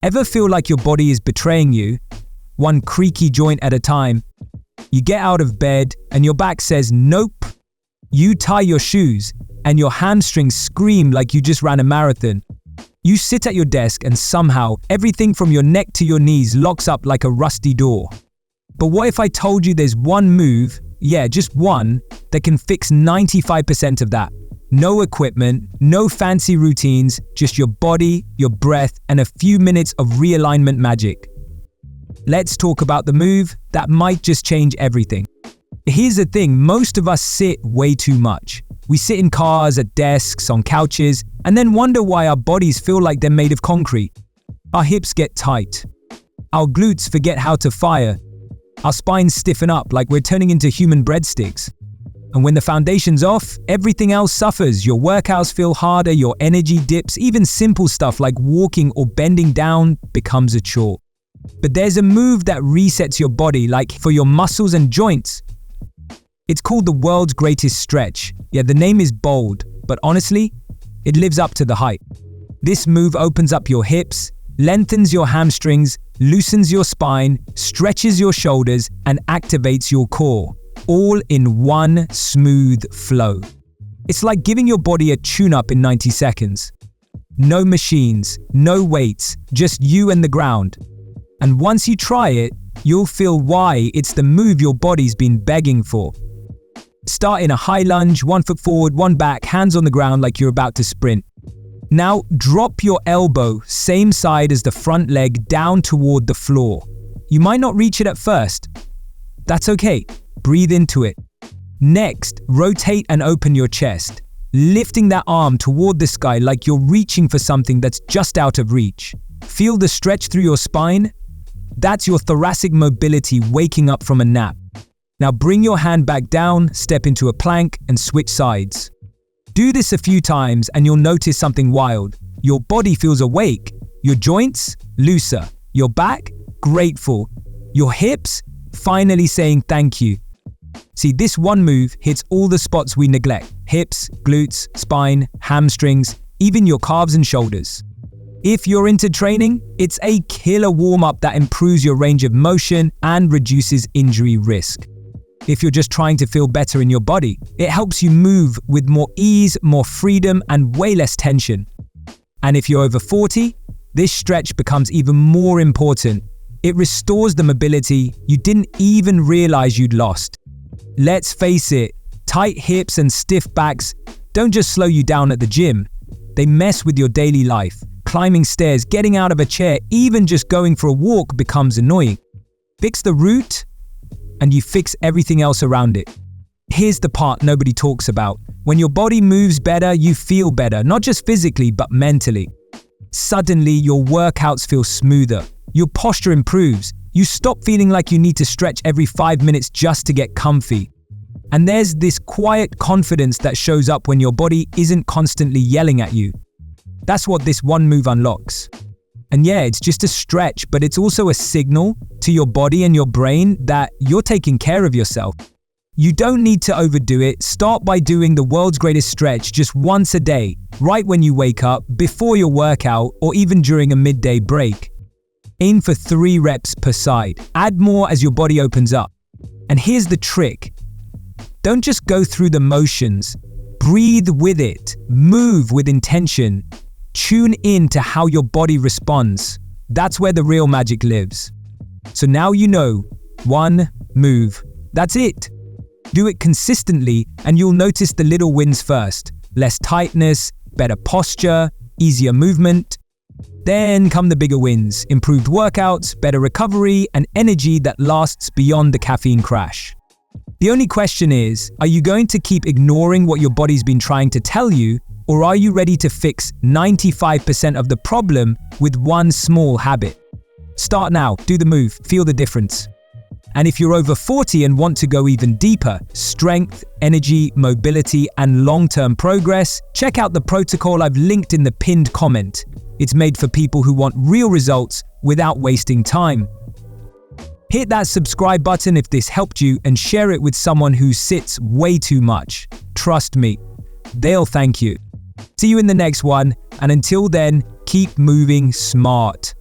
Ever feel like your body is betraying you, one creaky joint at a time? You get out of bed and your back says nope. You tie your shoes and your hamstrings scream like you just ran a marathon. You sit at your desk and somehow everything from your neck to your knees locks up like a rusty door. But what if I told you there's one move, yeah, just one, that can fix 95% of that? No equipment, no fancy routines, just your body, your breath, and a few minutes of realignment magic. Let's talk about the move that might just change everything. Here's the thing, most of us sit way too much. We sit in cars, at desks, on couches, and then wonder why our bodies feel like they're made of concrete. Our hips get tight. Our glutes forget how to fire. Our spines stiffen up like we're turning into human breadsticks. And when the foundation's off, everything else suffers. Your workouts feel harder, your energy dips, even simple stuff like walking or bending down becomes a chore. But there's a move that resets your body, like for your muscles and joints. It's called the world's greatest stretch. Yeah, the name is bold, but honestly, it lives up to the hype. This move opens up your hips, lengthens your hamstrings, loosens your spine, stretches your shoulders, and activates your core, all in one smooth flow. It's like giving your body a tune-up in 90 seconds. No machines, no weights, just you and the ground. And once you try it, you'll feel why it's the move your body's been begging for. Start in a high lunge, 1 foot forward, 1 back, hands on the ground like you're about to sprint. Now drop your elbow, same side as the front leg, down toward the floor. You might not reach it at first. That's okay. Breathe into it. Next, rotate and open your chest, lifting that arm toward the sky like you're reaching for something that's just out of reach. Feel the stretch through your spine? That's your thoracic mobility waking up from a nap. Now bring your hand back down, step into a plank, and switch sides. Do this a few times and you'll notice something wild. Your body feels awake, your joints looser, your back grateful, your hips finally saying thank you. See, this one move hits all the spots we neglect: hips, glutes, spine, hamstrings, even your calves and shoulders. If you're into training, it's a killer warm-up that improves your range of motion and reduces injury risk. If you're just trying to feel better in your body, it helps you move with more ease, more freedom, and way less tension. And if you're over 40, this stretch becomes even more important. It restores the mobility you didn't even realize you'd lost. Let's face it, tight hips and stiff backs don't just slow you down at the gym. They mess with your daily life. Climbing stairs, getting out of a chair, even just going for a walk becomes annoying. Fix the root, and you fix everything else around it. Here's the part nobody talks about. When your body moves better, you feel better, not just physically, but mentally. Suddenly, your workouts feel smoother. Your posture improves. You stop feeling like you need to stretch every 5 minutes just to get comfy. And there's this quiet confidence that shows up when your body isn't constantly yelling at you. That's what this one move unlocks. And yeah, it's just a stretch, but it's also a signal to your body and your brain that you're taking care of yourself. You don't need to overdo it. Start by doing the world's greatest stretch just once a day, right when you wake up, before your workout, or even during a midday break. Aim for 3 reps per side. Add more as your body opens up. And here's the trick. Don't just go through the motions. Breathe with it. Move with intention. Tune in to how your body responds. That's where the real magic lives. So now you know, one move. That's it. Do it consistently and you'll notice the little wins first. Less tightness, better posture, easier movement. Then come the bigger wins: improved workouts, better recovery, and energy that lasts beyond the caffeine crash. The only question is, are you going to keep ignoring what your body's been trying to tell you, or are you ready to fix 95% of the problem with one small habit? Start now, do the move, feel the difference. And if you're over 40 and want to go even deeper, strength, energy, mobility, and long-term progress, check out the protocol I've linked in the pinned comment. It's made for people who want real results without wasting time. Hit that subscribe button if this helped you and share it with someone who sits way too much. Trust me, they'll thank you. See you in the next one, and until then, keep moving smart.